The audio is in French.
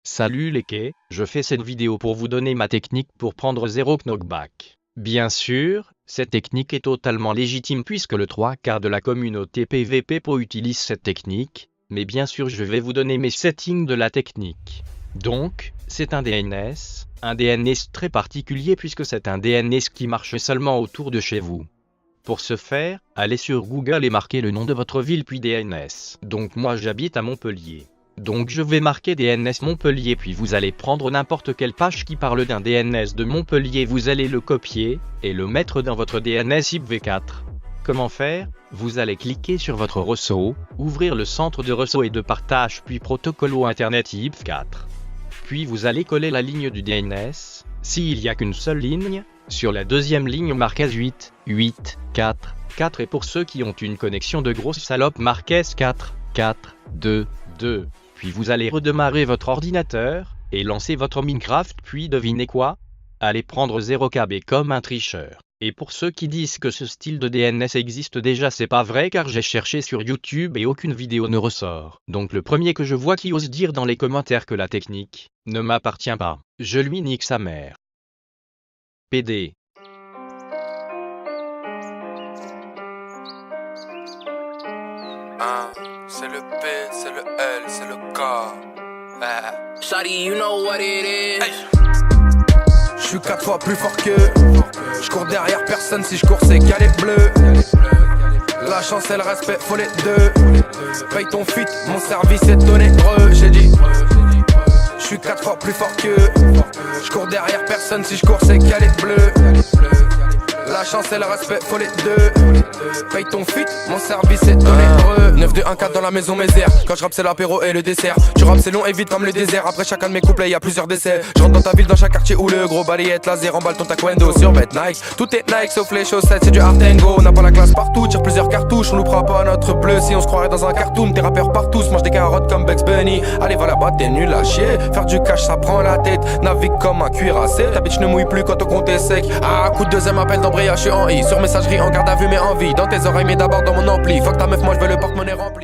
Salut les quais, je fais cette vidéo pour vous donner ma technique pour prendre 0 knockback. Bien sûr, cette technique est totalement légitime puisque le 3/4 de la communauté PvP Pro utilise cette technique, mais bien sûr je vais vous donner mes settings de la technique. Donc, c'est un DNS très particulier puisque c'est un DNS qui marche seulement autour de chez vous. Pour ce faire, allez sur Google et marquez le nom de votre ville puis DNS. Donc moi j'habite à Montpellier. Donc je vais marquer DNS Montpellier puis vous allez prendre n'importe quelle page qui parle d'un DNS de Montpellier, vous allez le copier et le mettre dans votre DNS IPv4. Comment faire? Vous allez cliquer sur votre réseau, ouvrir le centre de réseau et de partage puis protocole ou internet IPv4. Puis vous allez coller la ligne du DNS, s'il n'y a qu'une seule ligne, sur la deuxième ligne marquez 8, 8, 4, 4 et pour ceux qui ont une connexion de grosse salope marquez 4, 4, 2, 2. Puis vous allez redémarrer votre ordinateur, et lancer votre Minecraft puis devinez quoi? Allez prendre 0 KB comme un tricheur. Et pour ceux qui disent que ce style de DNS existe déjà, c'est pas vrai car j'ai cherché sur YouTube et aucune vidéo ne ressort. Donc le premier que je vois qui ose dire dans les commentaires que la technique ne m'appartient pas, je lui nique sa mère. PD. C'est le P, c'est le L, c'est le K. Shawty, you know what it is. Hey. Je suis 4 fois plus fort que je cours derrière personne, si je cours c'est galette bleue. La chance et le respect, faut les deux. Paye ton fit, mon service est onéreux. J'ai dit, je suis 4 fois plus fort que je cours derrière personne, si je cours c'est galette bleue. La chance et le respect, faut les deux. Paye ton fit, mon service est onéreux. 9-2-1-4 dans la maison Mézère. Quand je rappe c'est l'apéro et le dessert. Tu rappes c'est long et vite comme le désert. Après chacun de mes couplets y a plusieurs décès. Je rentre dans ta ville, dans chaque quartier où le gros balayette laser emballe ton taekwondo sur bête Nike. Tout est Nike sauf les chaussettes, c'est du art and go. On n'a pas la classe partout, tire plusieurs cartouches. On nous prend pas notre bleu si on se croirait dans un cartoon. Tes rappeurs partout se mangent des carottes comme Bugs Bunny. Allez va là-bas, t'es nul à chier. Faire du cash ça prend la tête. Navigue comme un cuirassé. Ta bitch ne mouille plus quand ton compte est sec. Ah, coup de deuxième appel d'embrayage, je suis en I. Sur messagerie en garde à vue mais en vie. Dans tes oreilles mais d'abord dans mon ampli. Fuck ta meuf, moi je veux le porte-monnaie rempli.